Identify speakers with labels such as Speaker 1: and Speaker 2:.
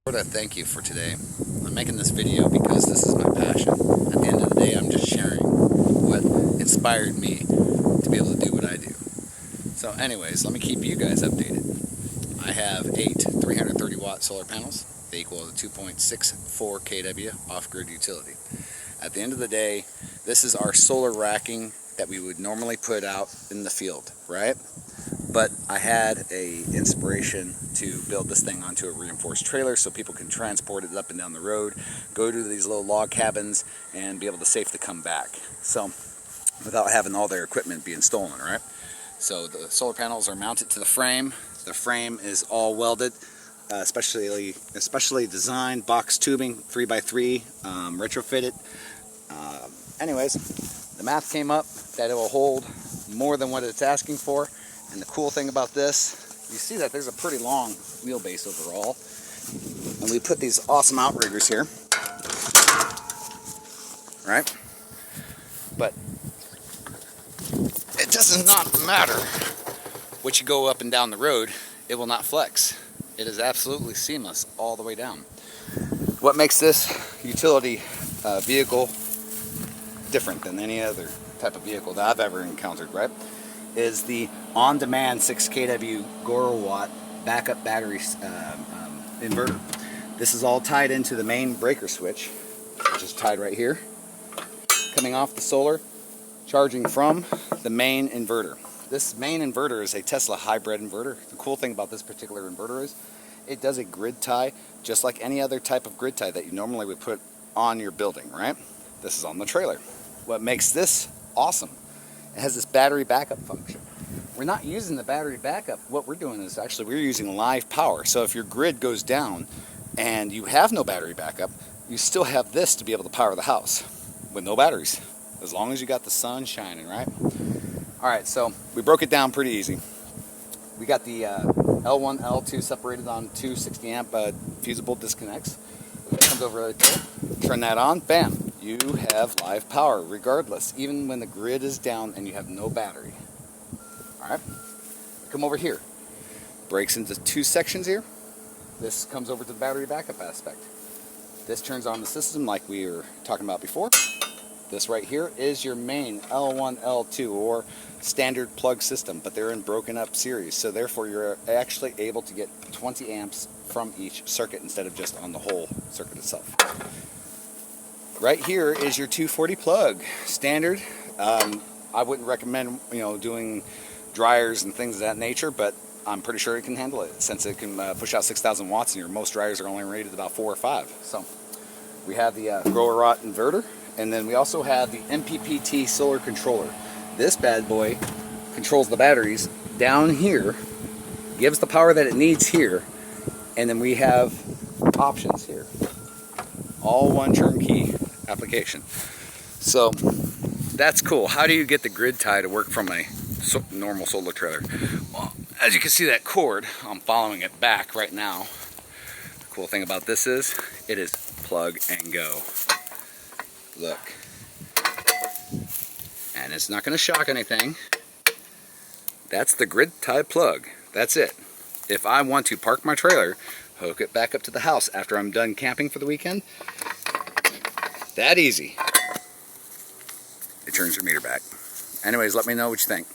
Speaker 1: Lord, I thank you for today. I'm making this video because this is my passion. At the end of the day, I'm just sharing what inspired me to be able to do what I do. So anyways, let me keep you guys updated. I have 8 330 watt solar panels. They equal to 2.64 kW off-grid utility. At the end of the day, this is our solar racking that we would normally put out in the field, right? But I had a inspiration to build this thing onto a reinforced trailer so people can transport it up and down the road, go to these little log cabins, and be able to safely come back. So, without having all their equipment being stolen, right? So the solar panels are mounted to the frame. The frame is all welded, especially designed, box tubing, 3x3, retrofitted. Anyways, the math came up that it will hold more than what it's asking for. And the cool thing about this, you see that there's a pretty long wheelbase overall. And we put these awesome outriggers here, right? But it does not matter what you go up and down the road, it will not flex. It is absolutely seamless all the way down. What makes this utility vehicle different than any other type of vehicle that I've ever encountered, right, is the on-demand 6 kW Gorowatt backup battery inverter. This is all tied into the main breaker switch, which is tied right here, coming off the solar, charging from the main inverter. This main inverter is a Tesla hybrid inverter. The cool thing about this particular inverter is it does a grid tie just like any other type of grid tie that you normally would put on your building, right? This is on the trailer. What makes this awesome, it has this battery backup function. We're not using the battery backup. What we're doing is actually we're using live power. So if your grid goes down and you have no battery backup, you still have this to be able to power the house with no batteries, as long as you got the sun shining, right? All right, so we broke it down pretty easy. We got the L1, L2 separated on two 60 amp fusible disconnects. It comes over right there. Turn that on, bam. You have live power regardless, even when the grid is down and you have no battery. All right, come over here. Breaks into two sections here. This comes over to the battery backup aspect. This turns on the system like we were talking about before. This right here is your main L1, L2 or standard plug system, but they're in broken up series. So therefore you're actually able to get 20 amps from each circuit instead of just on the whole circuit itself. Right here is your 240 plug, standard. I wouldn't recommend doing dryers and things of that nature, but I'm pretty sure it can handle it since it can push out 6,000 watts, and your most dryers are only rated about 4 or 5. So we have the Gorowatt inverter, and then we also have the MPPT solar controller. This bad boy controls the batteries down here, gives the power that it needs here, and then we have options here. All one turnkey application. So that's cool. How do you get the grid tie to work from a normal solar trailer? Well, as you can see that cord, I'm following it back right now. The cool thing about this is it is plug and go. Look. And it's not going to shock anything. That's the grid tie plug. That's it. If I want to park my trailer, hook it back up to the house after I'm done camping for the weekend, that easy. It turns your meter back. Anyways, let me know what you think.